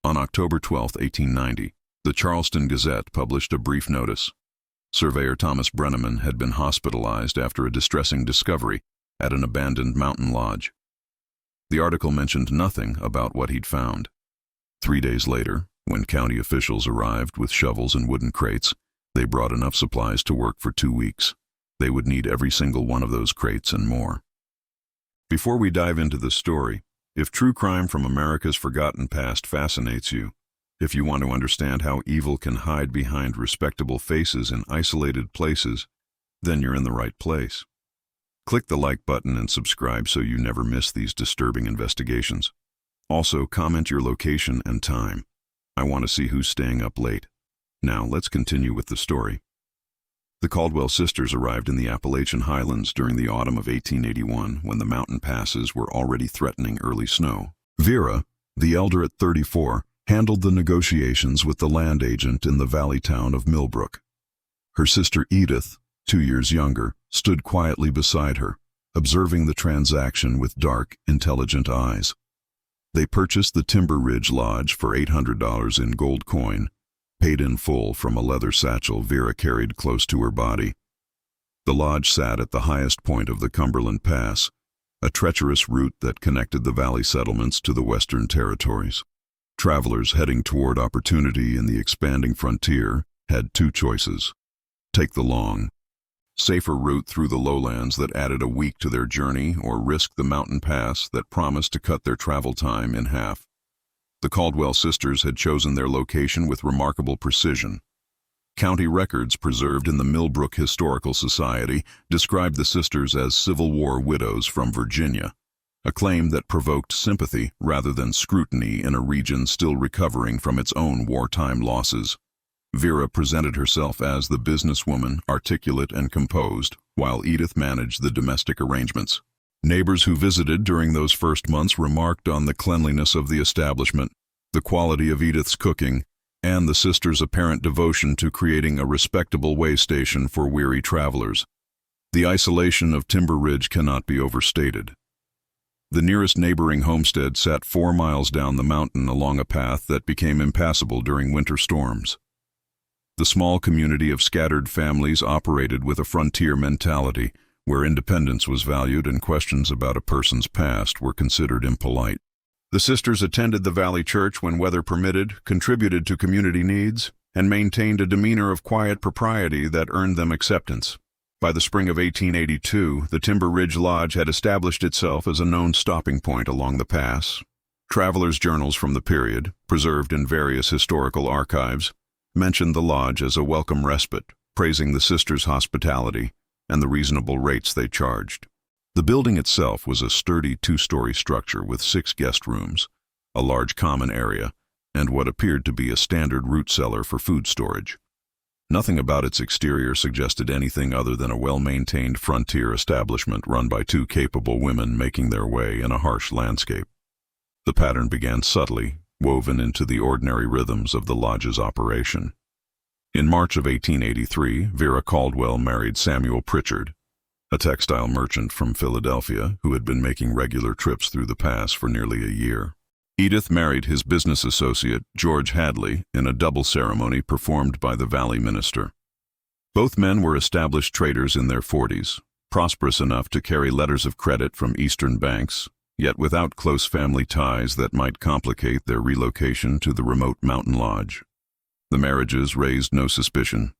On October 12, 1890, the Charleston Gazette published a brief notice. Surveyor Thomas Brenneman had been hospitalized after a distressing discovery at an abandoned mountain lodge. The article mentioned nothing about what he'd found. 3 days later, when county officials arrived with shovels and wooden crates, they brought enough supplies to work for 2 weeks. They would need every single one of those crates and more. Before we dive into the story, if true crime from America's forgotten past fascinates you, if you want to understand how evil can hide behind respectable faces in isolated places, then you're in the right place. Click the like button and subscribe so you never miss these disturbing investigations. Also, comment your location and time. I want to see who's staying up late. Now, let's continue with the story. The Caldwell sisters arrived in the Appalachian Highlands during the autumn of 1881 when the mountain passes were already threatening early snow. Vera, the elder at 34, handled the negotiations with the land agent in the valley town of Millbrook. Her sister Edith, 2 years younger, stood quietly beside her, observing the transaction with dark, intelligent eyes. They purchased the Timber Ridge Lodge for $800 in gold coin, paid in full from a leather satchel Vera carried close to her body. The lodge sat at the highest point of the Cumberland Pass, a treacherous route that connected the valley settlements to the western territories. Travelers heading toward opportunity in the expanding frontier had 2 choices. Take the long, safer route through the lowlands that added a week to their journey, or risk the mountain pass that promised to cut their travel time in half. The Caldwell sisters had chosen their location with remarkable precision. County records preserved in the Millbrook Historical Society described the sisters as Civil War widows from Virginia, a claim that provoked sympathy rather than scrutiny in a region still recovering from its own wartime losses. Vera presented herself as the businesswoman, articulate and composed, while Edith managed the domestic arrangements. Neighbors who visited during those first months remarked on the cleanliness of the establishment, the quality of Edith's cooking, and the sisters' apparent devotion to creating a respectable way station for weary travelers. The isolation of Timber Ridge cannot be overstated. The nearest neighboring homestead sat 4 miles down the mountain along a path that became impassable during winter storms. The small community of scattered families operated with a frontier mentality, where independence was valued and questions about a person's past were considered impolite. The sisters attended the Valley Church when weather permitted, contributed to community needs, and maintained a demeanor of quiet propriety that earned them acceptance. By the spring of 1882, the Timber Ridge Lodge had established itself as a known stopping point along the pass. Travelers' journals from the period, preserved in various historical archives, mentioned the lodge as a welcome respite, praising the sisters' hospitality and the reasonable rates they charged. The building itself was a sturdy 2-story structure with 6 guest rooms, a large common area, and what appeared to be a standard root cellar for food storage. Nothing about its exterior suggested anything other than a well-maintained frontier establishment run by 2 capable women making their way in a harsh landscape. The pattern began subtly, woven into the ordinary rhythms of the lodge's operation. In March of 1883, Vera Caldwell married Samuel Pritchard, a textile merchant from Philadelphia who had been making regular trips through the pass for nearly a year. Edith married his business associate, George Hadley, in a double ceremony performed by the Valley minister. Both men were established traders in their 40s, prosperous enough to carry letters of credit from Eastern banks, yet without close family ties that might complicate their relocation to the remote mountain lodge. The marriages raised no suspicion.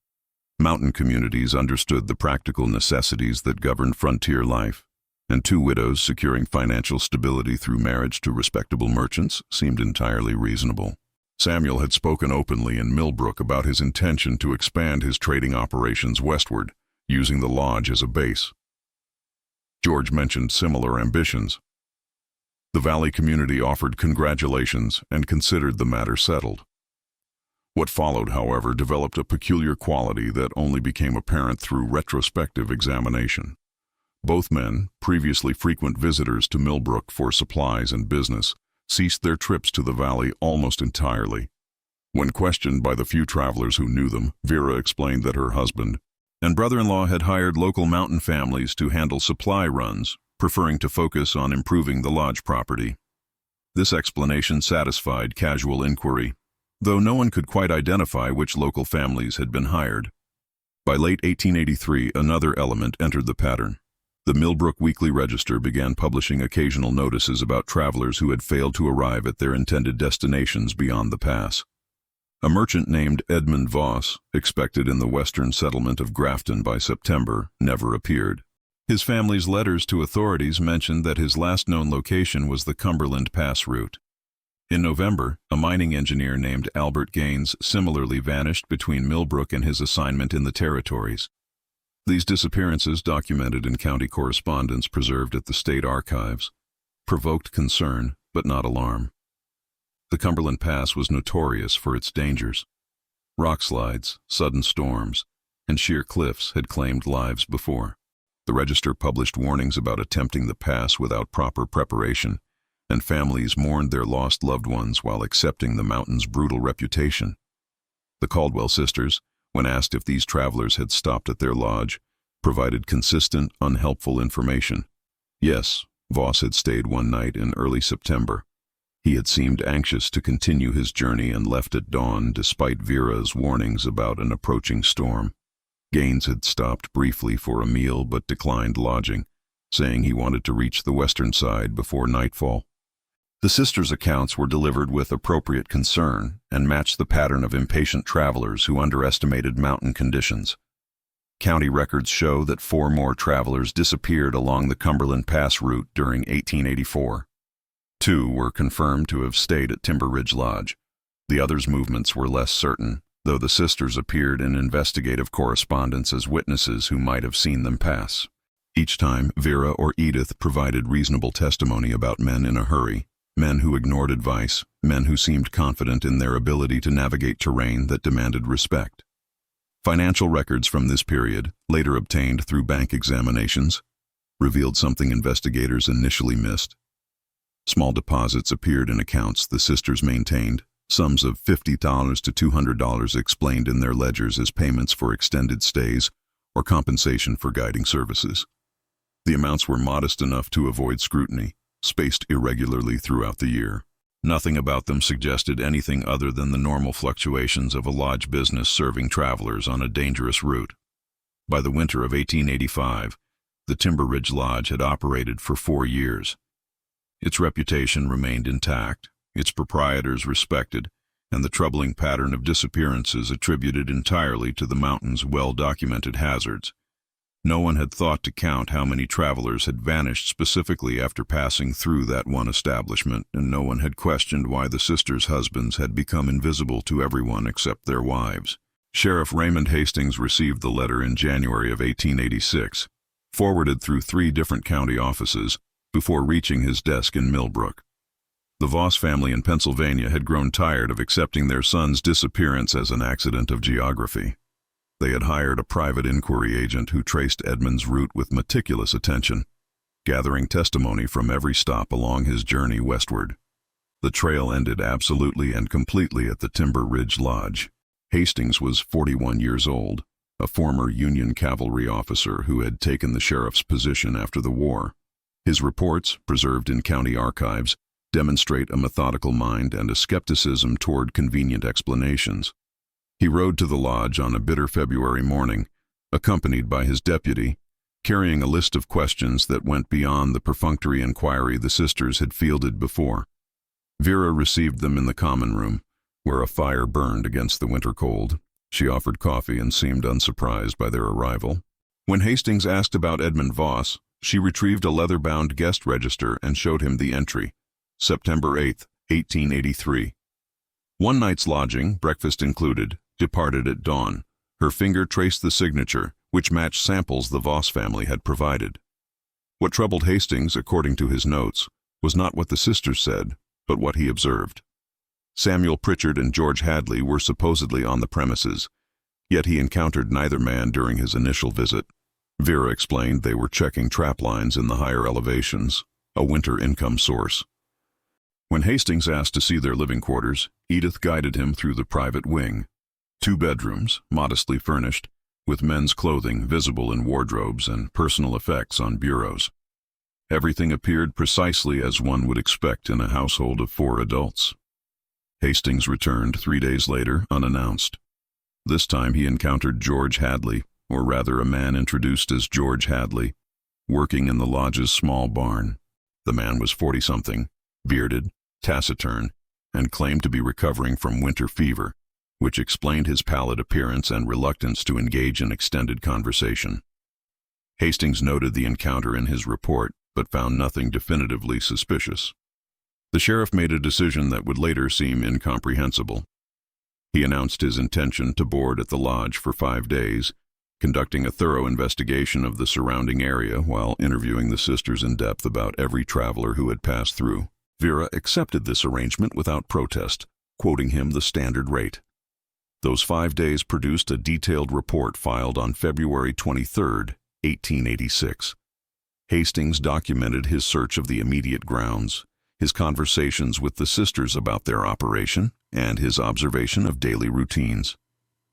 Mountain communities understood the practical necessities that governed frontier life, and 2 widows securing financial stability through marriage to respectable merchants seemed entirely reasonable. Samuel had spoken openly in Millbrook about his intention to expand his trading operations westward, using the lodge as a base. George mentioned similar ambitions. The Valley community offered congratulations and considered the matter settled. What followed, however, developed a peculiar quality that only became apparent through retrospective examination. Both men, previously frequent visitors to Millbrook for supplies and business, ceased their trips to the valley almost entirely. When questioned by the few travelers who knew them, Vera explained that her husband and brother-in-law had hired local mountain families to handle supply runs, preferring to focus on improving the lodge property. This explanation satisfied casual inquiry, though no one could quite identify which local families had been hired. By late 1883, another element entered the pattern. The Millbrook Weekly Register began publishing occasional notices about travelers who had failed to arrive at their intended destinations beyond the pass. A merchant named Edmund Voss, expected in the western settlement of Grafton by September, never appeared. His family's letters to authorities mentioned that his last known location was the Cumberland Pass route. In November, a mining engineer named Albert Gaines similarly vanished between Millbrook and his assignment in the Territories. These disappearances, documented in county correspondence preserved at the state archives, provoked concern but not alarm. The Cumberland Pass was notorious for its dangers. Rockslides, sudden storms, and sheer cliffs had claimed lives before. The Register published warnings about attempting the pass without proper preparation, and families mourned their lost loved ones while accepting the mountain's brutal reputation. The Caldwell sisters, when asked if these travelers had stopped at their lodge, provided consistent, unhelpful information. Yes, Voss had stayed one night in early September. He had seemed anxious to continue his journey and left at dawn despite Vera's warnings about an approaching storm. Gaines had stopped briefly for a meal but declined lodging, saying he wanted to reach the western side before nightfall. The sisters' accounts were delivered with appropriate concern and matched the pattern of impatient travelers who underestimated mountain conditions. County records show that 4 more travelers disappeared along the Cumberland Pass route during 1884. 2 were confirmed to have stayed at Timber Ridge Lodge. The others' movements were less certain, though the sisters appeared in investigative correspondence as witnesses who might have seen them pass. Each time, Vera or Edith provided reasonable testimony about men in a hurry, men who ignored advice, men who seemed confident in their ability to navigate terrain that demanded respect. Financial records from this period, later obtained through bank examinations, revealed something investigators initially missed. Small deposits appeared in accounts the sisters maintained, sums of $50 to $200 explained in their ledgers as payments for extended stays or compensation for guiding services. The amounts were modest enough to avoid scrutiny, spaced irregularly throughout the year. Nothing about them suggested anything other than the normal fluctuations of a lodge business serving travelers on a dangerous route. By the winter of 1885, the Timber Ridge Lodge had operated for 4 years. Its reputation remained intact, its proprietors respected, and the troubling pattern of disappearances attributed entirely to the mountain's well-documented hazards. No one had thought to count how many travelers had vanished specifically after passing through that one establishment, and no one had questioned why the sisters' husbands had become invisible to everyone except their wives. Sheriff Raymond Hastings received the letter in January of 1886, forwarded through 3 different county offices, before reaching his desk in Millbrook. The Voss family in Pennsylvania had grown tired of accepting their son's disappearance as an accident of geography. They had hired a private inquiry agent who traced Edmund's route with meticulous attention, gathering testimony from every stop along his journey westward. The trail ended absolutely and completely at the Timber Ridge Lodge. Hastings was 41 years old, a former Union cavalry officer who had taken the sheriff's position after the war. His reports, preserved in county archives, demonstrate a methodical mind and a skepticism toward convenient explanations. He rode to the lodge on a bitter February morning, accompanied by his deputy, carrying a list of questions that went beyond the perfunctory inquiry the sisters had fielded before. Vera received them in the common room, where a fire burned against the winter cold. She offered coffee and seemed unsurprised by their arrival. When Hastings asked about Edmund Voss, she retrieved a leather-bound guest register and showed him the entry, September 8, 1883. One night's lodging, breakfast included, departed at dawn. Her finger traced the signature, which matched samples the Voss family had provided. What troubled Hastings, according to his notes, was not what the sisters said, but what he observed. Samuel Pritchard and George Hadley were supposedly on the premises, yet he encountered neither man during his initial visit. Vera explained they were checking trap lines in the higher elevations, a winter income source. When Hastings asked to see their living quarters, Edith guided him through the private wing. 2 bedrooms, modestly furnished, with men's clothing visible in wardrobes and personal effects on bureaus. Everything appeared precisely as one would expect in a household of 4 adults. Hastings returned 3 days later, unannounced. This time he encountered George Hadley, or rather a man introduced as George Hadley, working in the lodge's small barn. The man was 40-something, bearded, taciturn, and claimed to be recovering from winter fever, which explained his pallid appearance and reluctance to engage in extended conversation. Hastings noted the encounter in his report, but found nothing definitively suspicious. The sheriff made a decision that would later seem incomprehensible. He announced his intention to board at the lodge for 5 days, conducting a thorough investigation of the surrounding area while interviewing the sisters in depth about every traveler who had passed through. Vera accepted this arrangement without protest, quoting him the standard rate. Those 5 days produced a detailed report filed on February 23, 1886. Hastings documented his search of the immediate grounds, his conversations with the sisters about their operation, and his observation of daily routines.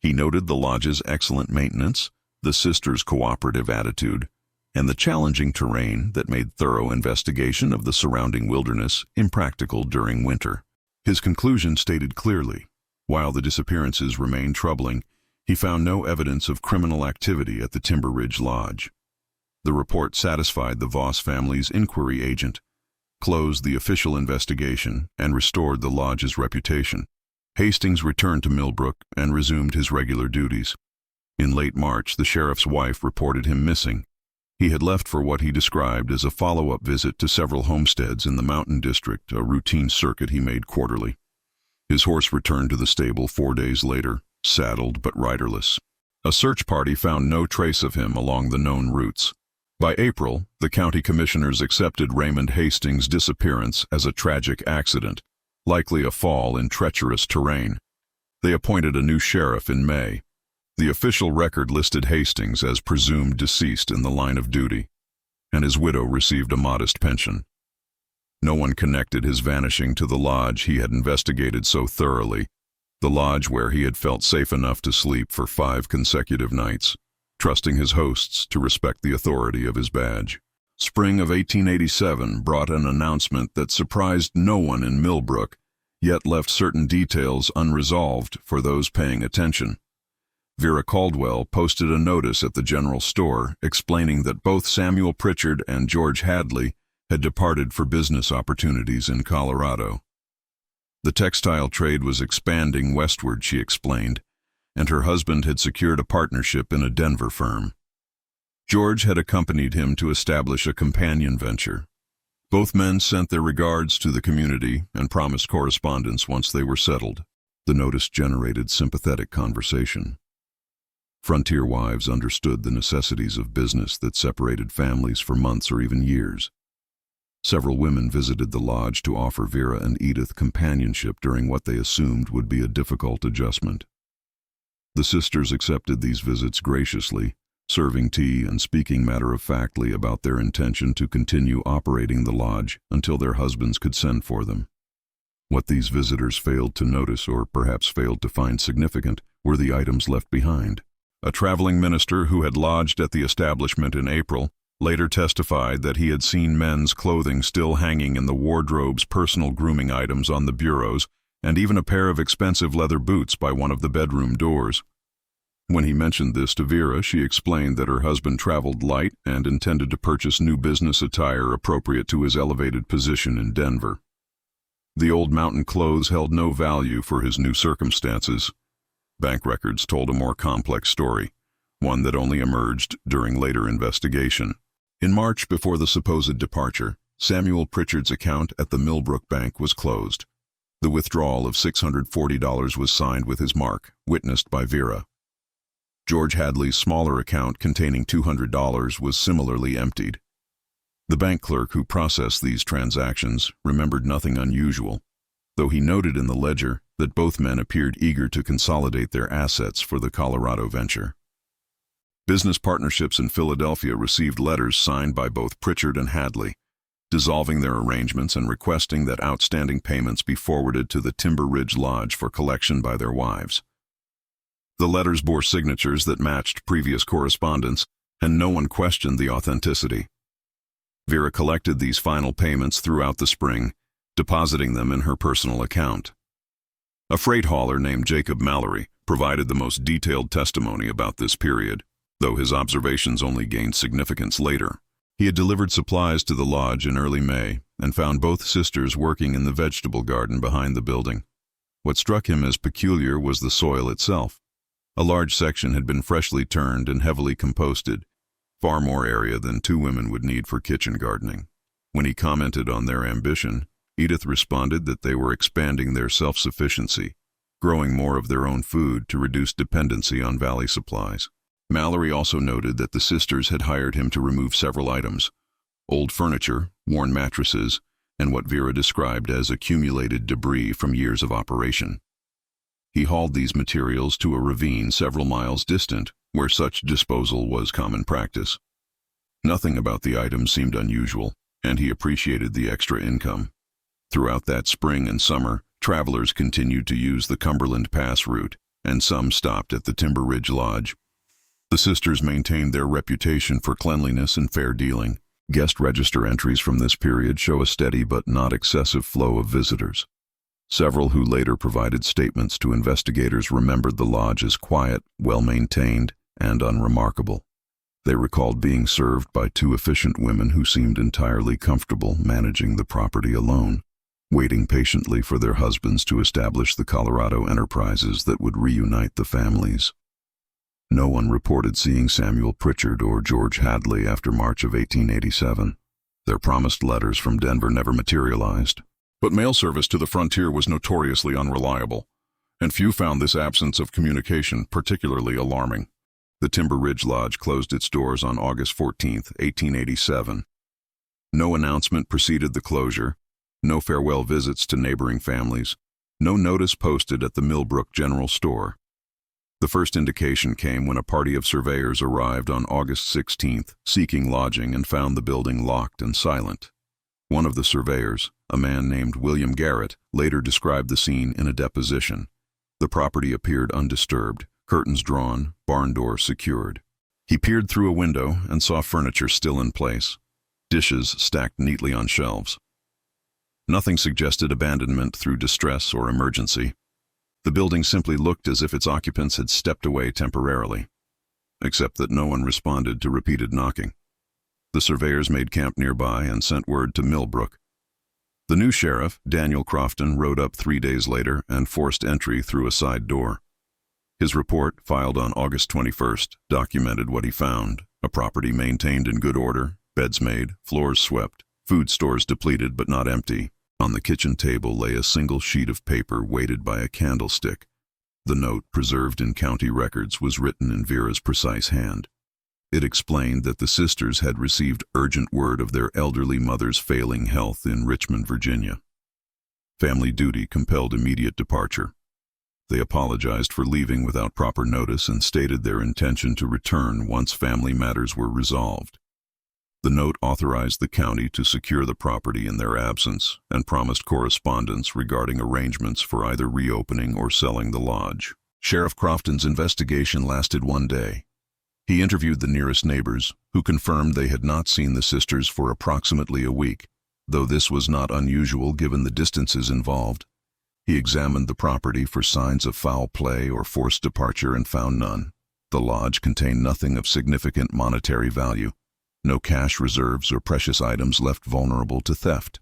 He noted the lodge's excellent maintenance, the sisters' cooperative attitude, and the challenging terrain that made thorough investigation of the surrounding wilderness impractical during winter. His conclusion stated clearly, while the disappearances remained troubling, he found no evidence of criminal activity at the Timber Ridge Lodge. The report satisfied the Voss family's inquiry agent, closed the official investigation, and restored the lodge's reputation. Hastings returned to Millbrook and resumed his regular duties. In late March, the sheriff's wife reported him missing. He had left for what he described as a follow-up visit to several homesteads in the Mountain District, a routine circuit he made quarterly. His horse returned to the stable 4 days later, saddled but riderless. A search party found no trace of him along the known routes. By April, the county commissioners accepted Raymond Hastings' disappearance as a tragic accident, likely a fall in treacherous terrain. They appointed a new sheriff in May. The official record listed Hastings as presumed deceased in the line of duty, and his widow received a modest pension. No one connected his vanishing to the lodge he had investigated so thoroughly, the lodge where he had felt safe enough to sleep for 5 consecutive nights, trusting his hosts to respect the authority of his badge. Spring of 1887 brought an announcement that surprised no one in Millbrook, yet left certain details unresolved for those paying attention. Vera Caldwell posted a notice at the general store explaining that both Samuel Pritchard and George Hadley had departed for business opportunities in Colorado. The textile trade was expanding westward, she explained, and her husband had secured a partnership in a Denver firm. George had accompanied him to establish a companion venture. Both men sent their regards to the community and promised correspondence once they were settled. The notice generated sympathetic conversation. Frontier wives understood the necessities of business that separated families for months or even years. Several women visited the lodge to offer Vera and Edith companionship during what they assumed would be a difficult adjustment. The sisters accepted these visits graciously, serving tea and speaking matter-of-factly about their intention to continue operating the lodge until their husbands could send for them. What these visitors failed to notice, or perhaps failed to find significant, were the items left behind. A traveling minister who had lodged at the establishment in April later testified that he had seen men's clothing still hanging in the wardrobe's personal grooming items on the bureaus, and even a pair of expensive leather boots by one of the bedroom doors. When he mentioned this to Vera, she explained that her husband traveled light and intended to purchase new business attire appropriate to his elevated position in Denver. The old mountain clothes held no value for his new circumstances. Bank records told a more complex story, one that only emerged during later investigation. In March, before the supposed departure, Samuel Pritchard's account at the Millbrook Bank was closed. The withdrawal of $640 was signed with his mark, witnessed by Vera. George Hadley's smaller account containing $200 was similarly emptied. The bank clerk who processed these transactions remembered nothing unusual, though he noted in the ledger that both men appeared eager to consolidate their assets for the Colorado venture. Business partnerships in Philadelphia received letters signed by both Pritchard and Hadley, dissolving their arrangements and requesting that outstanding payments be forwarded to the Timber Ridge Lodge for collection by their wives. The letters bore signatures that matched previous correspondence, and no one questioned the authenticity. Vera collected these final payments throughout the spring, depositing them in her personal account. A freight hauler named Jacob Mallory provided the most detailed testimony about this period, though his observations only gained significance later. He had delivered supplies to the lodge in early May and found both sisters working in the vegetable garden behind the building. What struck him as peculiar was the soil itself. A large section had been freshly turned and heavily composted, far more area than two women would need for kitchen gardening. When he commented on their ambition, Edith responded that they were expanding their self-sufficiency, growing more of their own food to reduce dependency on valley supplies. Mallory also noted that the sisters had hired him to remove several items: old furniture, worn mattresses, and what Vera described as accumulated debris from years of operation. He hauled these materials to a ravine several miles distant, where such disposal was common practice. Nothing about the items seemed unusual, and he appreciated the extra income. Throughout that spring and summer, travelers continued to use the Cumberland Pass route, and some stopped at the Timber Ridge Lodge. The sisters maintained their reputation for cleanliness and fair dealing. Guest register entries from this period show a steady but not excessive flow of visitors. Several who later provided statements to investigators remembered the lodge as quiet, well-maintained, and unremarkable. They recalled being served by two efficient women who seemed entirely comfortable managing the property alone, waiting patiently for their husbands to establish the Colorado enterprises that would reunite the families. No one reported seeing Samuel Pritchard or George Hadley after March of 1887. Their promised letters from Denver never materialized. But mail service to the frontier was notoriously unreliable, and few found this absence of communication particularly alarming. The Timber Ridge Lodge closed its doors on August 14, 1887. No announcement preceded the closure, no farewell visits to neighboring families, no notice posted at the Millbrook General Store. The first indication came when a party of surveyors arrived on August 16th, seeking lodging, and found the building locked and silent. One of the surveyors, a man named William Garrett, later described the scene in a deposition. The property appeared undisturbed, curtains drawn, barn door secured. He peered through a window and saw furniture still in place, dishes stacked neatly on shelves. Nothing suggested abandonment through distress or emergency. The building simply looked as if its occupants had stepped away temporarily, except that no one responded to repeated knocking. The surveyors made camp nearby and sent word to Millbrook. The new sheriff, Daniel Crofton, rode up 3 days later and forced entry through a side door. His report, filed on August 21st, documented what he found: a property maintained in good order, beds made, floors swept, food stores depleted but not empty. On the kitchen table lay a single sheet of paper weighted by a candlestick. The note, preserved in county records, was written in Vera's precise hand. It explained that the sisters had received urgent word of their elderly mother's failing health in Richmond, Virginia. Family duty compelled immediate departure. They apologized for leaving without proper notice and stated their intention to return once family matters were resolved. The note authorized the county to secure the property in their absence and promised correspondence regarding arrangements for either reopening or selling the lodge. Sheriff Crofton's investigation lasted 1 day. He interviewed the nearest neighbors, who confirmed they had not seen the sisters for approximately a week, though this was not unusual given the distances involved. He examined the property for signs of foul play or forced departure and found none. The lodge contained nothing of significant monetary value. No cash reserves or precious items left vulnerable to theft.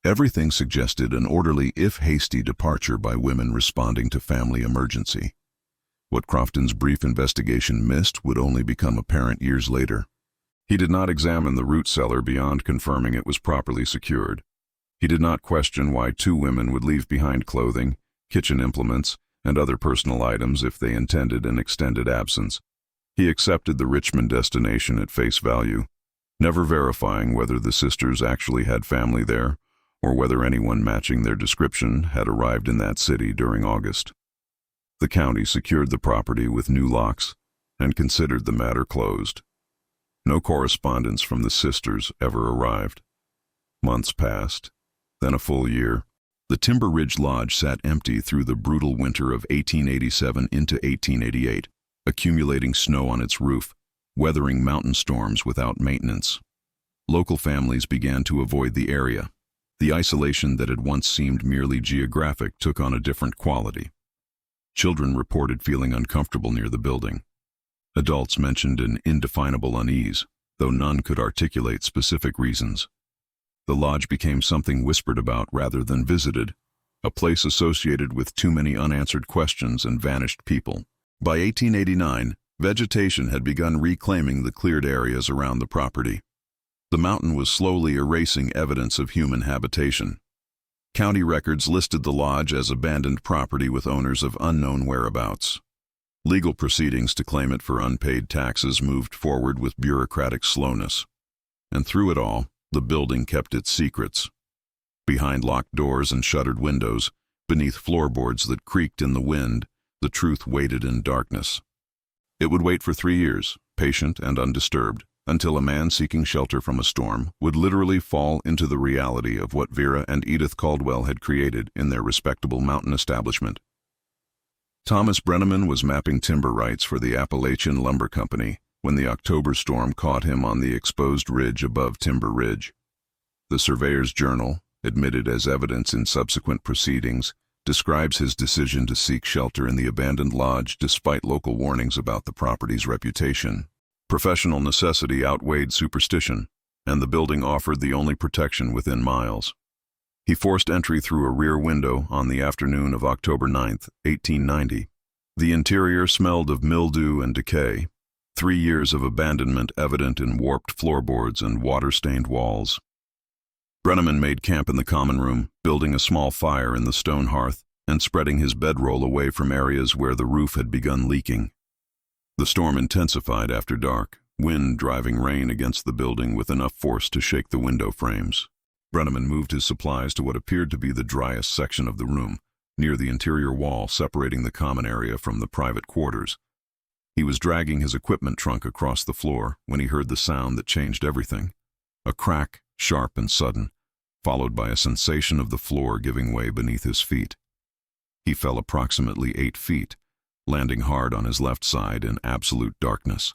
Everything suggested an orderly if hasty departure by women responding to family emergency. What Crofton's brief investigation missed would only become apparent years later. He did not examine the root cellar beyond confirming it was properly secured. He did not question why two women would leave behind clothing, kitchen implements, and other personal items if they intended an extended absence. He accepted the Richmond destination at face value, never verifying whether the sisters actually had family there or whether anyone matching their description had arrived in that city during August. The county secured the property with new locks and considered the matter closed. No correspondence from the sisters ever arrived. Months passed, then a full year. The Timber Ridge Lodge sat empty through the brutal winter of 1887 into 1888. Accumulating snow on its roof, weathering mountain storms without maintenance. Local families began to avoid the area. The isolation that had once seemed merely geographic took on a different quality. Children reported feeling uncomfortable near the building. Adults mentioned an indefinable unease, though none could articulate specific reasons. The lodge became something whispered about rather than visited, a place associated with too many unanswered questions and vanished people. By 1889, vegetation had begun reclaiming the cleared areas around the property. The mountain was slowly erasing evidence of human habitation. County records listed the lodge as abandoned property with owners of unknown whereabouts. Legal proceedings to claim it for unpaid taxes moved forward with bureaucratic slowness. And through it all, the building kept its secrets. Behind locked doors and shuttered windows, beneath floorboards that creaked in the wind, the truth waited in darkness. It would wait for 3 years, patient and undisturbed, until a man seeking shelter from a storm would literally fall into the reality of what Vera and Edith Caldwell had created in their respectable mountain establishment. Thomas Brenneman was mapping timber rights for the Appalachian Lumber Company when the October storm caught him on the exposed ridge above Timber Ridge. The surveyor's journal, admitted as evidence in subsequent proceedings, describes his decision to seek shelter in the abandoned lodge despite local warnings about the property's reputation. Professional necessity outweighed superstition, and the building offered the only protection within miles. He forced entry through a rear window on the afternoon of October 9, 1890. The interior smelled of mildew and decay, 3 years of abandonment evident in warped floorboards and water-stained walls. Brenneman made camp in the common room, building a small fire in the stone hearth and spreading his bedroll away from areas where the roof had begun leaking. The storm intensified after dark, wind driving rain against the building with enough force to shake the window frames. Brenneman moved his supplies to what appeared to be the driest section of the room, near the interior wall separating the common area from the private quarters. He was dragging his equipment trunk across the floor when he heard the sound that changed everything. A crack, sharp and sudden, followed by a sensation of the floor giving way beneath his feet. He fell approximately 8 feet, landing hard on his left side in absolute darkness.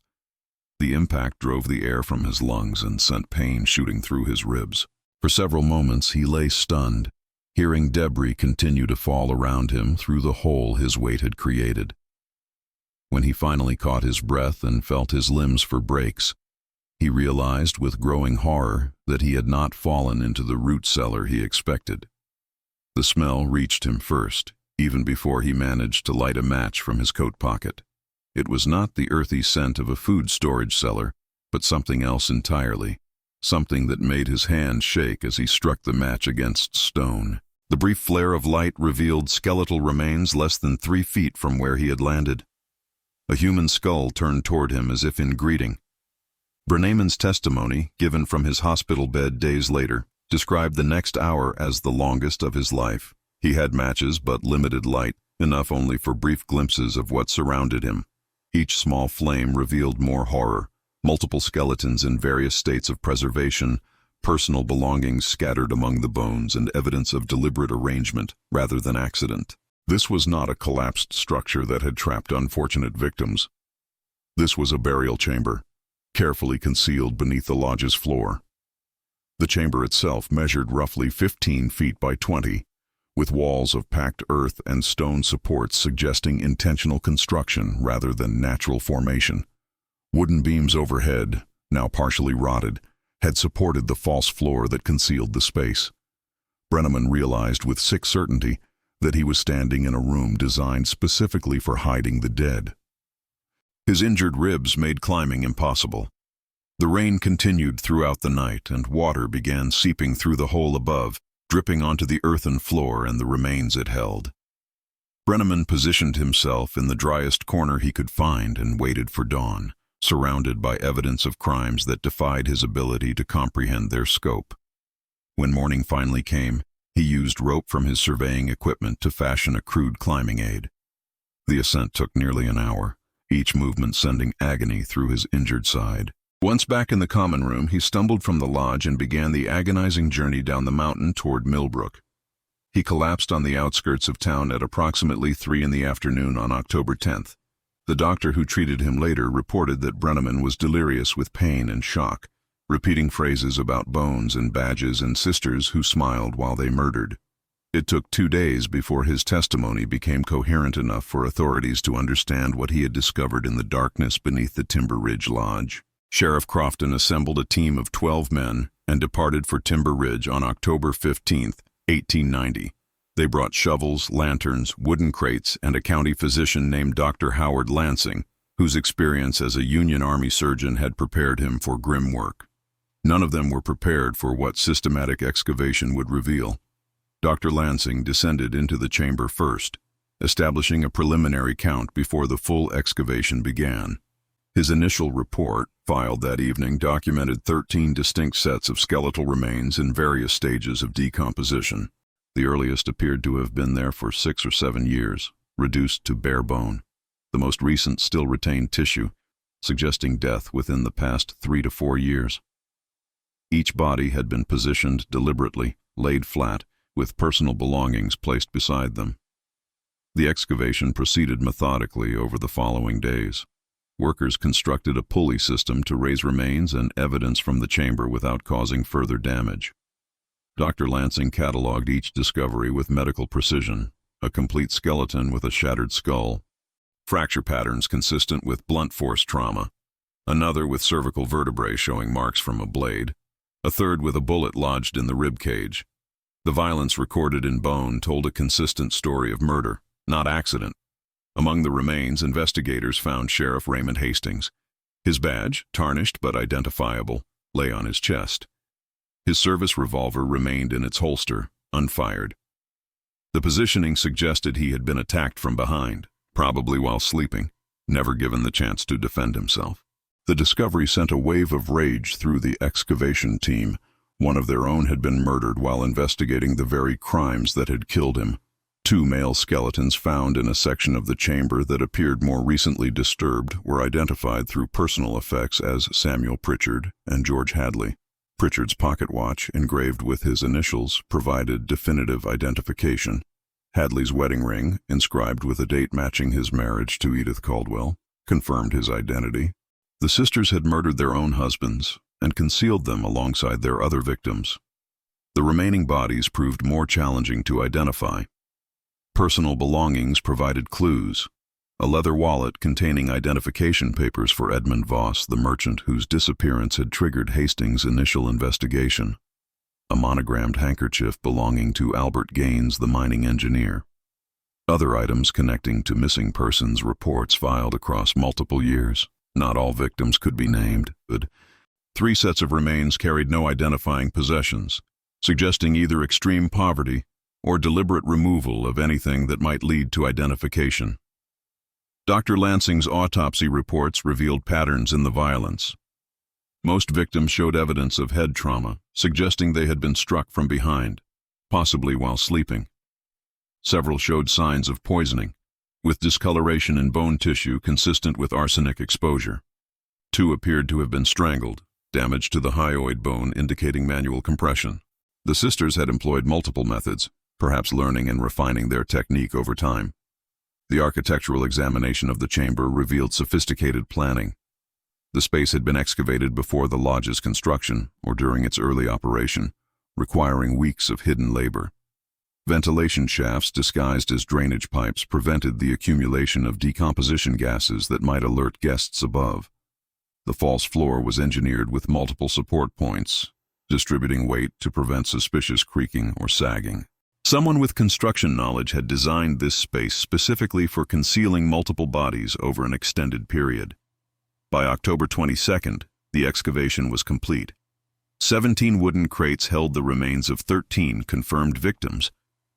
The impact drove the air from his lungs and sent pain shooting through his ribs. For several moments he lay stunned, hearing debris continue to fall around him through the hole his weight had created. When he finally caught his breath and felt his limbs for breaks, he realized with growing horror that he had not fallen into the root cellar he expected. The smell reached him first, even before he managed to light a match from his coat pocket. It was not the earthy scent of a food storage cellar, but something else entirely, something that made his hand shake as he struck the match against stone. The brief flare of light revealed skeletal remains less than 3 feet from where he had landed. A human skull turned toward him as if in greeting. Brenneman's testimony, given from his hospital bed days later, described the next hour as the longest of his life. He had matches but limited light, enough only for brief glimpses of what surrounded him. Each small flame revealed more horror, multiple skeletons in various states of preservation, personal belongings scattered among the bones, and evidence of deliberate arrangement rather than accident. This was not a collapsed structure that had trapped unfortunate victims. This was a burial chamber, carefully concealed beneath the lodge's floor. The chamber itself measured roughly 15 feet by 20, with walls of packed earth and stone supports suggesting intentional construction rather than natural formation. Wooden beams overhead, now partially rotted, had supported the false floor that concealed the space. Brenneman realized with sick certainty that he was standing in a room designed specifically for hiding the dead. His injured ribs made climbing impossible. The rain continued throughout the night, and water began seeping through the hole above, dripping onto the earthen floor and the remains it held. Brenneman positioned himself in the driest corner he could find and waited for dawn, surrounded by evidence of crimes that defied his ability to comprehend their scope. When morning finally came, he used rope from his surveying equipment to fashion a crude climbing aid. The ascent took nearly an hour, each movement sending agony through his injured side. Once back in the common room, he stumbled from the lodge and began the agonizing journey down the mountain toward Millbrook. He collapsed on the outskirts of town at approximately 3 in the afternoon on October 10th. The doctor who treated him later reported that Brenneman was delirious with pain and shock, repeating phrases about bones and badges and sisters who smiled while they murdered. It took 2 days before his testimony became coherent enough for authorities to understand what he had discovered in the darkness beneath the Timber Ridge Lodge. Sheriff Crofton assembled a team of 12 men and departed for Timber Ridge on October 15, 1890. They brought shovels, lanterns, wooden crates, and a county physician named Dr. Howard Lansing, whose experience as a Union Army surgeon had prepared him for grim work. None of them were prepared for what systematic excavation would reveal. Dr. Lansing descended into the chamber first, establishing a preliminary count before the full excavation began. His initial report, filed that evening, documented 13 distinct sets of skeletal remains in various stages of decomposition. The earliest appeared to have been there for 6 or 7 years, reduced to bare bone. The most recent still retained tissue, suggesting death within the past 3 to 4 years. Each body had been positioned deliberately, laid flat, with personal belongings placed beside them. The excavation proceeded methodically over the following days. Workers constructed a pulley system to raise remains and evidence from the chamber without causing further damage. Dr. Lansing cataloged each discovery with medical precision: a complete skeleton with a shattered skull, fracture patterns consistent with blunt force trauma, another with cervical vertebrae showing marks from a blade, a third with a bullet lodged in the rib cage. The violence recorded in bone told a consistent story of murder, not accident. Among the remains, investigators found Sheriff Raymond Hastings. His badge, tarnished but identifiable, lay on his chest. His service revolver remained in its holster, unfired. The positioning suggested he had been attacked from behind, probably while sleeping, never given the chance to defend himself. The discovery sent a wave of rage through the excavation team. One of their own had been murdered while investigating the very crimes that had killed him. 2 male skeletons found in a section of the chamber that appeared more recently disturbed were identified through personal effects as Samuel Pritchard and George Hadley. Pritchard's pocket watch, engraved with his initials, provided definitive identification. Hadley's wedding ring, inscribed with a date matching his marriage to Edith Caldwell, confirmed his identity. The sisters had murdered their own husbands and concealed them alongside their other victims. The remaining bodies proved more challenging to identify. Personal belongings provided clues: a leather wallet containing identification papers for Edmund Voss, the merchant whose disappearance had triggered Hastings' initial investigation; a monogrammed handkerchief belonging to Albert Gaines, the mining engineer; other items connecting to missing persons reports filed across multiple years. Not all victims could be named, but 3 sets of remains carried no identifying possessions, suggesting either extreme poverty or deliberate removal of anything that might lead to identification. Dr. Lansing's autopsy reports revealed patterns in the violence. Most victims showed evidence of head trauma, suggesting they had been struck from behind, possibly while sleeping. Several showed signs of poisoning, with discoloration in bone tissue consistent with arsenic exposure. 2 appeared to have been strangled, damage to the hyoid bone indicating manual compression. The sisters had employed multiple methods, perhaps learning and refining their technique over time. The architectural examination of the chamber revealed sophisticated planning. The space had been excavated before the lodge's construction or during its early operation, requiring weeks of hidden labor. Ventilation shafts disguised as drainage pipes prevented the accumulation of decomposition gases that might alert guests above. The false floor was engineered with multiple support points, distributing weight to prevent suspicious creaking or sagging. Someone with construction knowledge had designed this space specifically for concealing multiple bodies over an extended period. By October 22nd, the excavation was complete. 17 wooden crates held the remains of 13 confirmed victims,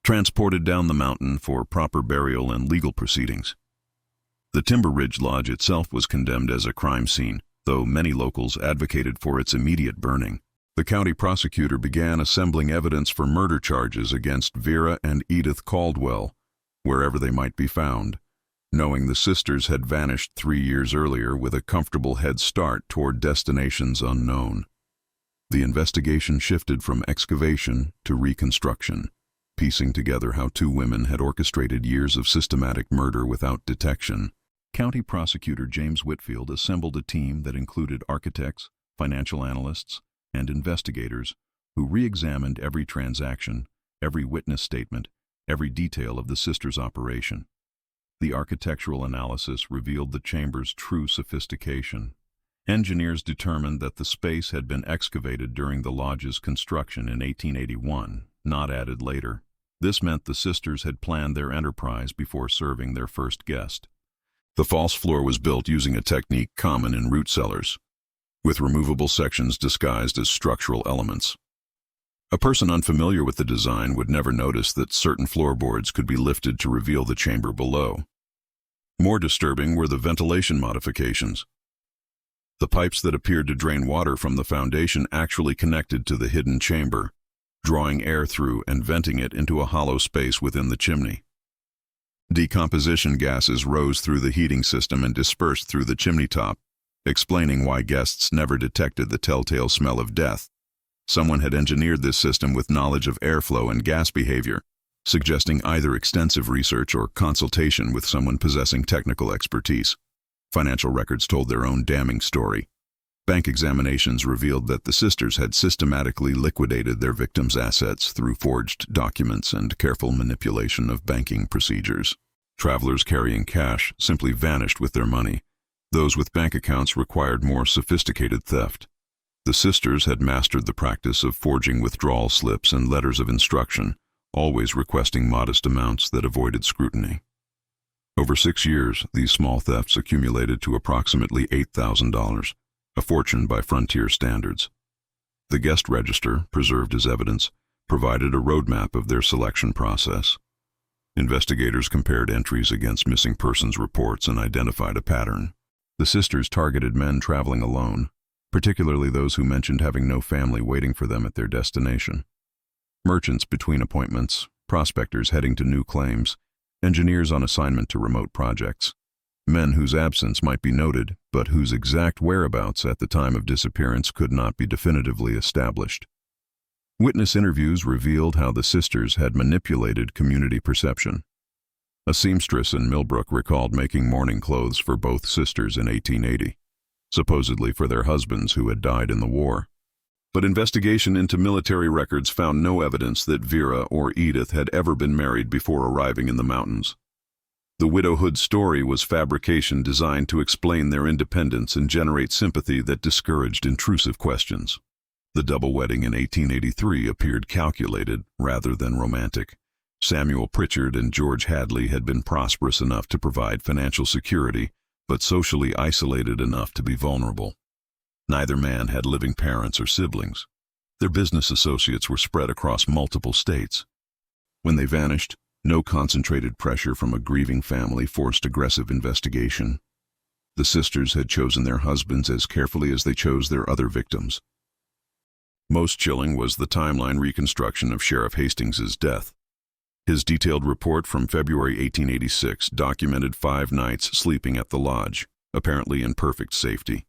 transported down the mountain for proper burial and legal proceedings. The Timber Ridge Lodge itself was condemned as a crime scene, though many locals advocated for its immediate burning. The county prosecutor began assembling evidence for murder charges against Vera and Edith Caldwell, wherever they might be found, knowing the sisters had vanished 3 years earlier with a comfortable head start toward destinations unknown. The investigation shifted from excavation to reconstruction, piecing together how 2 women had orchestrated years of systematic murder without detection. County Prosecutor James Whitfield assembled a team that included architects, financial analysts, and investigators who re-examined every transaction, every witness statement, every detail of the sisters' operation. The architectural analysis revealed the chamber's true sophistication. Engineers determined that the space had been excavated during the lodge's construction in 1881, not added later. This meant the sisters had planned their enterprise before serving their first guest. The false floor was built using a technique common in root cellars, with removable sections disguised as structural elements. A person unfamiliar with the design would never notice that certain floorboards could be lifted to reveal the chamber below. More disturbing were the ventilation modifications. The pipes that appeared to drain water from the foundation actually connected to the hidden chamber, drawing air through and venting it into a hollow space within the chimney. Decomposition gases rose through the heating system and dispersed through the chimney top, explaining why guests never detected the telltale smell of death. Someone had engineered this system with knowledge of airflow and gas behavior, suggesting either extensive research or consultation with someone possessing technical expertise. Financial records told their own damning story. Bank examinations revealed that the sisters had systematically liquidated their victims' assets through forged documents and careful manipulation of banking procedures. Travelers carrying cash simply vanished with their money. Those with bank accounts required more sophisticated theft. The sisters had mastered the practice of forging withdrawal slips and letters of instruction, always requesting modest amounts that avoided scrutiny. Over 6 years, these small thefts accumulated to approximately $8,000, a fortune by frontier standards. The guest register, preserved as evidence, provided a roadmap of their selection process. Investigators compared entries against missing persons reports and identified a pattern. The sisters targeted men traveling alone, particularly those who mentioned having no family waiting for them at their destination. Merchants between appointments, prospectors heading to new claims, engineers on assignment to remote projects. Men whose absence might be noted, but whose exact whereabouts at the time of disappearance could not be definitively established. Witness interviews revealed how the sisters had manipulated community perception. A seamstress in Millbrook recalled making mourning clothes for both sisters in 1880, supposedly for their husbands who had died in the war. But investigation into military records found no evidence that Vera or Edith had ever been married before arriving in the mountains. The widowhood story was fabrication designed to explain their independence and generate sympathy that discouraged intrusive questions. The double wedding in 1883 appeared calculated rather than romantic. Samuel Pritchard and George Hadley had been prosperous enough to provide financial security, but socially isolated enough to be vulnerable. Neither man had living parents or siblings. Their business associates were spread across multiple states. When they vanished, no concentrated pressure from a grieving family forced aggressive investigation. The sisters had chosen their husbands as carefully as they chose their other victims. Most chilling was the timeline reconstruction of Sheriff Hastings's death. His detailed report from February 1886 documented 5 nights sleeping at the lodge, apparently in perfect safety.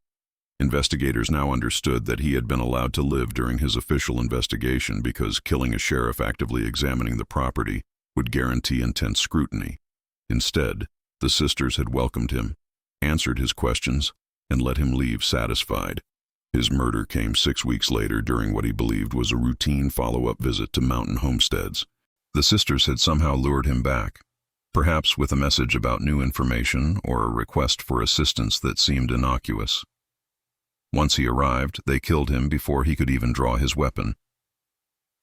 Investigators now understood that he had been allowed to live during his official investigation because killing a sheriff actively examining the property would guarantee intense scrutiny. Instead, the sisters had welcomed him, answered his questions, and let him leave satisfied. His murder came 6 weeks later during what he believed was a routine follow-up visit to mountain homesteads. The sisters had somehow lured him back, perhaps with a message about new information or a request for assistance that seemed innocuous. Once he arrived, they killed him before he could even draw his weapon.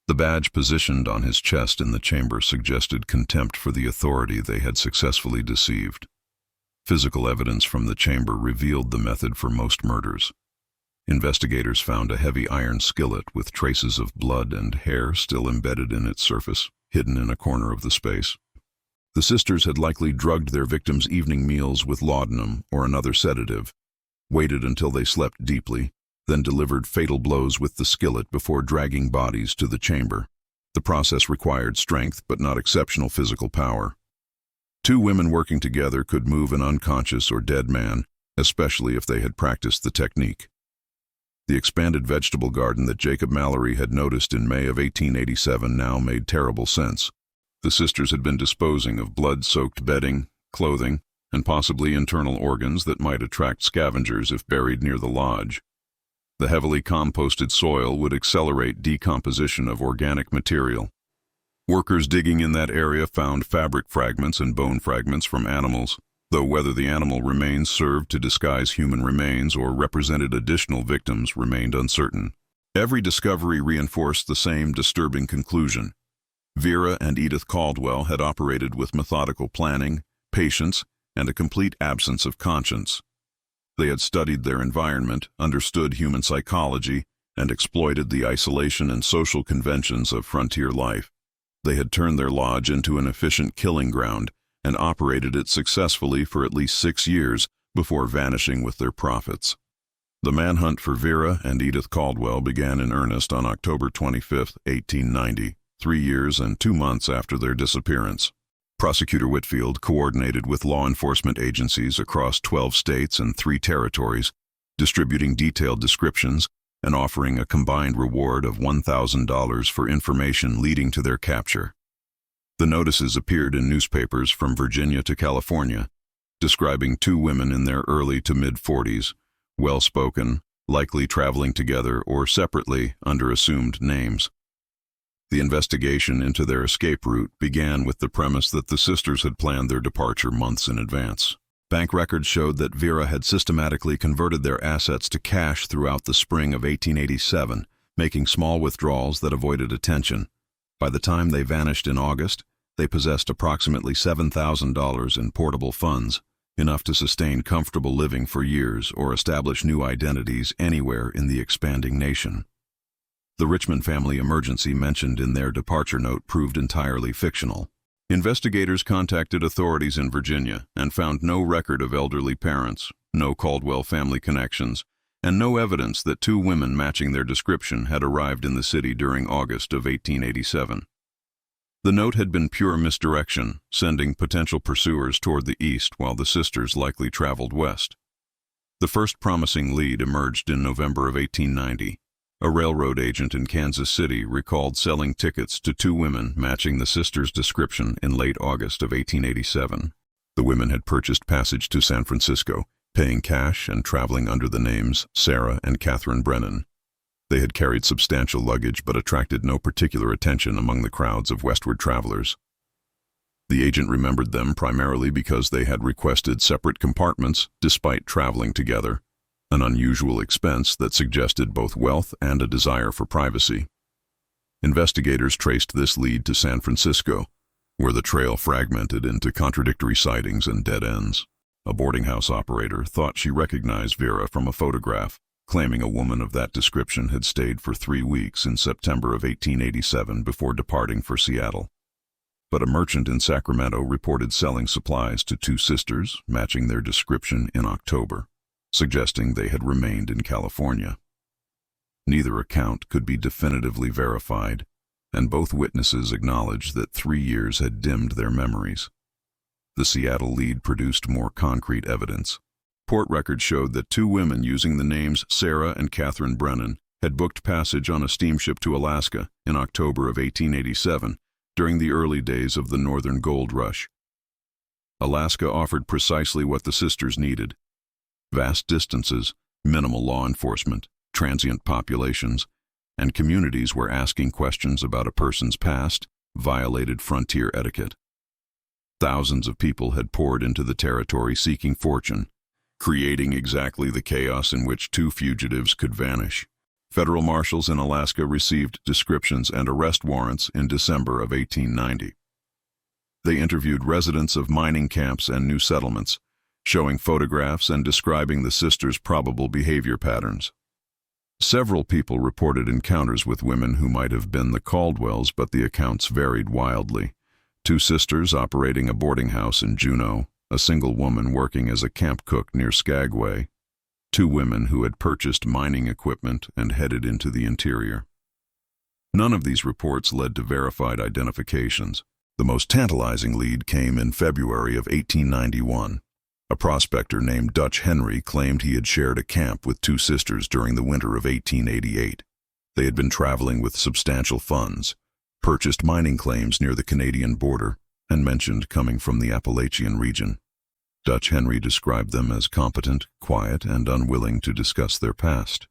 The badge positioned on his chest in the chamber suggested contempt for the authority they had successfully deceived. Physical evidence from the chamber revealed the method for most murders. Investigators found a heavy iron skillet with traces of blood and hair still embedded in its surface, hidden in a corner of the space. The sisters had likely drugged their victims' evening meals with laudanum or another sedative, waited until they slept deeply, then delivered fatal blows with the skillet before dragging bodies to the chamber. The process required strength but not exceptional physical power. 2 women working together could move an unconscious or dead man, especially if they had practiced the technique. The expanded vegetable garden that Jacob Mallory had noticed in May of 1887 now made terrible sense. The sisters had been disposing of blood-soaked bedding, clothing, and possibly internal organs that might attract scavengers if buried near the lodge. The heavily composted soil would accelerate decomposition of organic material. Workers digging in that area found fabric fragments and bone fragments from animals, though whether the animal remains served to disguise human remains or represented additional victims remained uncertain. Every discovery reinforced the same disturbing conclusion. Vera and Edith Caldwell had operated with methodical planning, patience, and a complete absence of conscience. They had studied their environment, understood human psychology, and exploited the isolation and social conventions of frontier life. They had turned their lodge into an efficient killing ground and operated it successfully for at least 6 years before vanishing with their profits. The manhunt for Vera and Edith Caldwell began in earnest on October 25, 1890, 3 years and 2 months after their disappearance. Prosecutor Whitfield coordinated with law enforcement agencies across 12 states and 3 territories, distributing detailed descriptions and offering a combined reward of $1,000 for information leading to their capture. The notices appeared in newspapers from Virginia to California, describing 2 women in their early to mid-40s, well-spoken, likely traveling together or separately under assumed names. The investigation into their escape route began with the premise that the sisters had planned their departure months in advance. Bank records showed that Vera had systematically converted their assets to cash throughout the spring of 1887, making small withdrawals that avoided attention. By the time they vanished in August, they possessed approximately $7,000 in portable funds, enough to sustain comfortable living for years or establish new identities anywhere in the expanding nation. The Richmond family emergency mentioned in their departure note proved entirely fictional. Investigators contacted authorities in Virginia and found no record of elderly parents, no Caldwell family connections, and no evidence that 2 women matching their description had arrived in the city during August of 1887. The note had been pure misdirection, sending potential pursuers toward the east while the sisters likely traveled west. The first promising lead emerged in November of 1890. A railroad agent in Kansas City recalled selling tickets to 2 women matching the sisters' description in late August of 1887. The women had purchased passage to San Francisco, paying cash and traveling under the names Sarah and Catherine Brennan. They had carried substantial luggage but attracted no particular attention among the crowds of westward travelers. The agent remembered them primarily because they had requested separate compartments despite traveling together, an unusual expense that suggested both wealth and a desire for privacy. Investigators traced this lead to San Francisco, where the trail fragmented into contradictory sightings and dead ends. A boarding house operator thought she recognized Vera from a photograph, claiming a woman of that description had stayed for 3 weeks in September of 1887 before departing for Seattle. But a merchant in Sacramento reported selling supplies to 2 sisters, matching their description in October, suggesting they had remained in California. Neither account could be definitively verified, and both witnesses acknowledged that 3 years had dimmed their memories. The Seattle lead produced more concrete evidence. Port records showed that 2 women using the names Sarah and Catherine Brennan had booked passage on a steamship to Alaska in October of 1887 during the early days of the Northern Gold Rush. Alaska offered precisely what the sisters needed: vast distances, minimal law enforcement, transient populations, and communities where asking questions about a person's past violated frontier etiquette. Thousands of people had poured into the territory seeking fortune, creating exactly the chaos in which 2 fugitives could vanish. Federal marshals in Alaska received descriptions and arrest warrants in December of 1890. They interviewed residents of mining camps and new settlements, showing photographs and describing the sisters' probable behavior patterns. Several people reported encounters with women who might have been the Caldwells, but the accounts varied wildly. 2 sisters operating a boarding house in Juneau, a single woman working as a camp cook near Skagway, 2 women who had purchased mining equipment and headed into the interior. None of these reports led to verified identifications. The most tantalizing lead came in February of 1891. A prospector named Dutch Henry claimed he had shared a camp with 2 sisters during the winter of 1888. They had been traveling with substantial funds, purchased mining claims near the Canadian border, and mentioned coming from the Appalachian region. Dutch Henry described them as competent, quiet, and unwilling to discuss their past.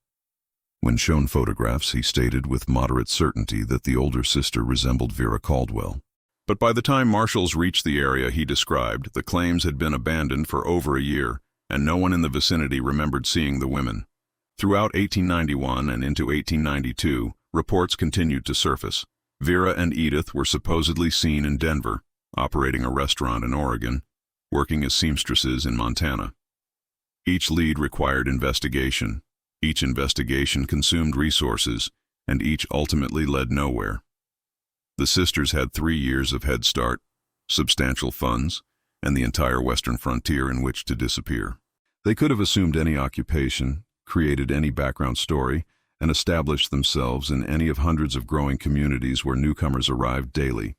When shown photographs, he stated with moderate certainty that the older sister resembled Vera Caldwell. But by the time marshals reached the area he described, the claims had been abandoned for over a year, and no one in the vicinity remembered seeing the women. Throughout 1891 and into 1892, reports continued to surface. Vera and Edith were supposedly seen in Denver, operating a restaurant in Oregon, working as seamstresses in Montana. Each lead required investigation. Each investigation consumed resources, and each ultimately led nowhere. The sisters had 3 years of head start, substantial funds, and the entire western frontier in which to disappear. They could have assumed any occupation, created any background story, and established themselves in any of hundreds of growing communities where newcomers arrived daily.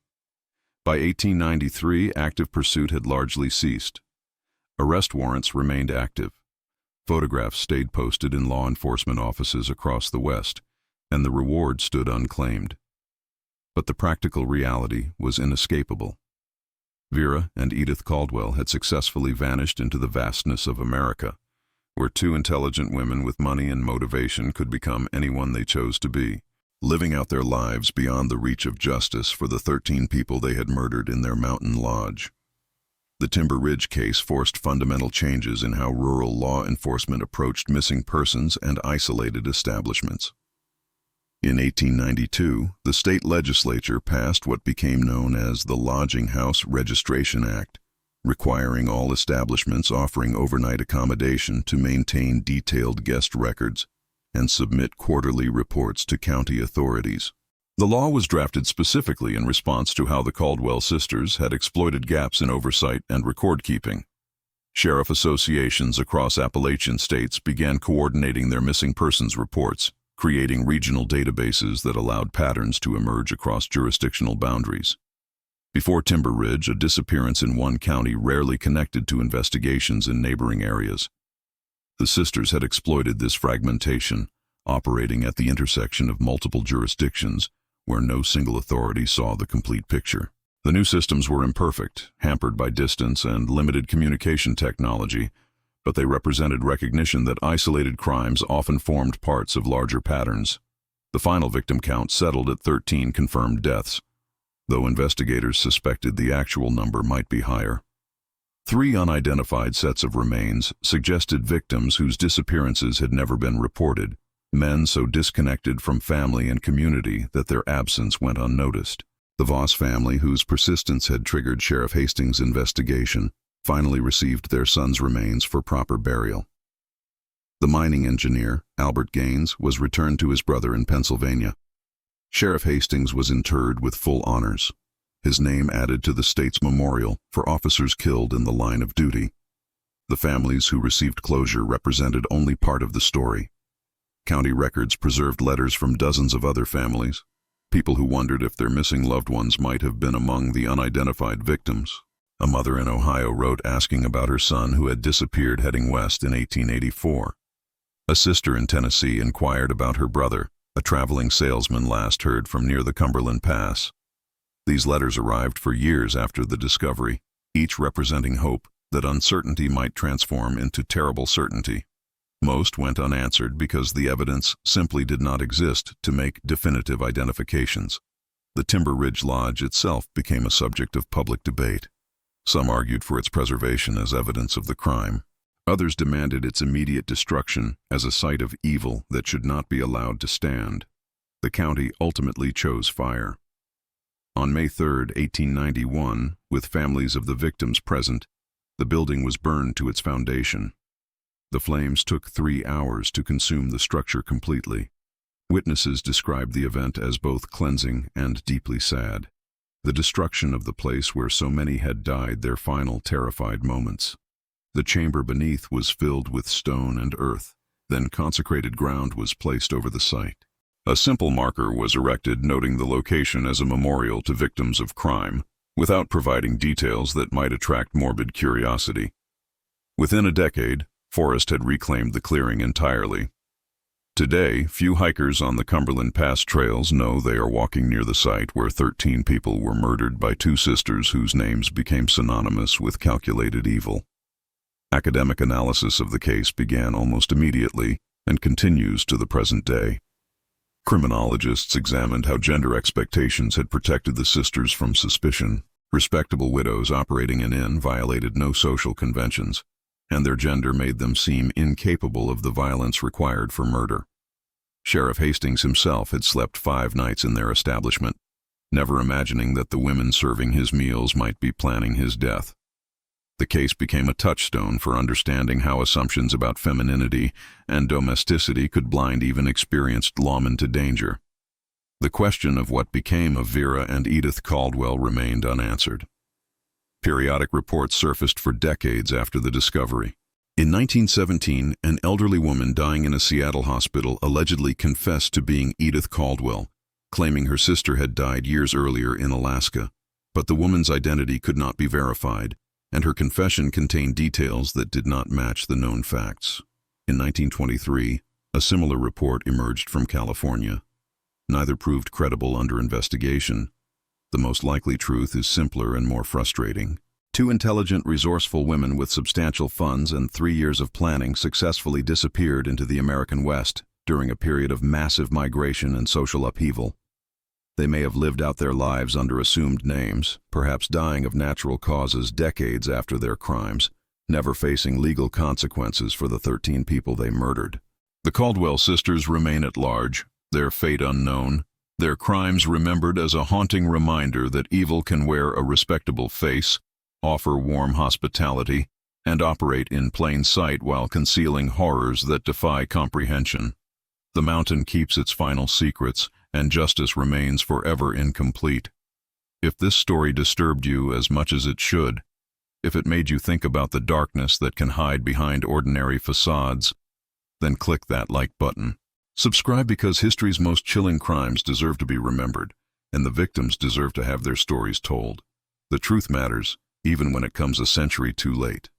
By 1893, active pursuit had largely ceased. Arrest warrants remained active. Photographs stayed posted in law enforcement offices across the West, and the reward stood unclaimed. But the practical reality was inescapable. Vera and Edith Caldwell had successfully vanished into the vastness of America, where 2 intelligent women with money and motivation could become anyone they chose to be, living out their lives beyond the reach of justice for the 13 people they had murdered in their mountain lodge. The Timber Ridge case forced fundamental changes in how rural law enforcement approached missing persons and isolated establishments. In 1892, the state legislature passed what became known as the Lodging House Registration Act, requiring all establishments offering overnight accommodation to maintain detailed guest records and submit quarterly reports to county authorities. The law was drafted specifically in response to how the Caldwell sisters had exploited gaps in oversight and record-keeping. Sheriff associations across Appalachian states began coordinating their missing persons reports, creating regional databases that allowed patterns to emerge across jurisdictional boundaries. Before Timber Ridge, a disappearance in one county rarely connected to investigations in neighboring areas. The sisters had exploited this fragmentation, operating at the intersection of multiple jurisdictions, where no single authority saw the complete picture. The new systems were imperfect, hampered by distance and limited communication technology, but they represented recognition that isolated crimes often formed parts of larger patterns. The final victim count settled at 13 confirmed deaths, though investigators suspected the actual number might be higher. 3 unidentified sets of remains suggested victims whose disappearances had never been reported, men so disconnected from family and community that their absence went unnoticed. The Voss family, whose persistence had triggered Sheriff Hastings' investigation, finally received their son's remains for proper burial. The mining engineer, Albert Gaines, was returned to his brother in Pennsylvania. Sheriff Hastings was interred with full honors, his name added to the state's memorial for officers killed in the line of duty. The families who received closure represented only part of the story. County records preserved letters from dozens of other families, people who wondered if their missing loved ones might have been among the unidentified victims. A mother in Ohio wrote asking about her son who had disappeared heading west in 1884. A sister in Tennessee inquired about her brother, a traveling salesman last heard from near the Cumberland Pass. These letters arrived for years after the discovery, each representing hope that uncertainty might transform into terrible certainty. Most went unanswered because the evidence simply did not exist to make definitive identifications. The Timber Ridge Lodge itself became a subject of public debate. Some argued for its preservation as evidence of the crime. Others demanded its immediate destruction as a site of evil that should not be allowed to stand. The county ultimately chose fire. On May 3, 1891, with families of the victims present, the building was burned to its foundation. The flames took 3 hours to consume the structure completely. Witnesses described the event as both cleansing and deeply sad. The destruction of the place where so many had died their final terrified moments. The chamber beneath was filled with stone and earth, then consecrated ground was placed over the site. A simple marker was erected noting the location as a memorial to victims of crime, without providing details that might attract morbid curiosity. Within a decade, forest had reclaimed the clearing entirely. Today, few hikers on the Cumberland Pass trails know they are walking near the site where 13 people were murdered by 2 sisters whose names became synonymous with calculated evil. Academic analysis of the case began almost immediately, and continues to the present day. Criminologists examined how gender expectations had protected the sisters from suspicion. Respectable widows operating an inn violated no social conventions, and their gender made them seem incapable of the violence required for murder. Sheriff Hastings himself had slept 5 nights in their establishment, never imagining that the women serving his meals might be planning his death. The case became a touchstone for understanding how assumptions about femininity and domesticity could blind even experienced lawmen to danger. The question of what became of Vera and Edith Caldwell remained unanswered. Periodic reports surfaced for decades after the discovery. In 1917, an elderly woman dying in a Seattle hospital allegedly confessed to being Edith Caldwell, claiming her sister had died years earlier in Alaska, but the woman's identity could not be verified, and her confession contained details that did not match the known facts. In 1923, a similar report emerged from California. Neither proved credible under investigation. The most likely truth is simpler and more frustrating. 2 intelligent, resourceful women with substantial funds and 3 years of planning successfully disappeared into the American West during a period of massive migration and social upheaval. They may have lived out their lives under assumed names, perhaps dying of natural causes decades after their crimes, never facing legal consequences for the 13 people they murdered. The Caldwell sisters remain at large, their fate unknown, their crimes remembered as a haunting reminder that evil can wear a respectable face, offer warm hospitality, and operate in plain sight while concealing horrors that defy comprehension. The mountain keeps its final secrets, and justice remains forever incomplete. If this story disturbed you as much as it should, if it made you think about the darkness that can hide behind ordinary facades, then click that like button. Subscribe because history's most chilling crimes deserve to be remembered, and the victims deserve to have their stories told. The truth matters, even when it comes a century too late.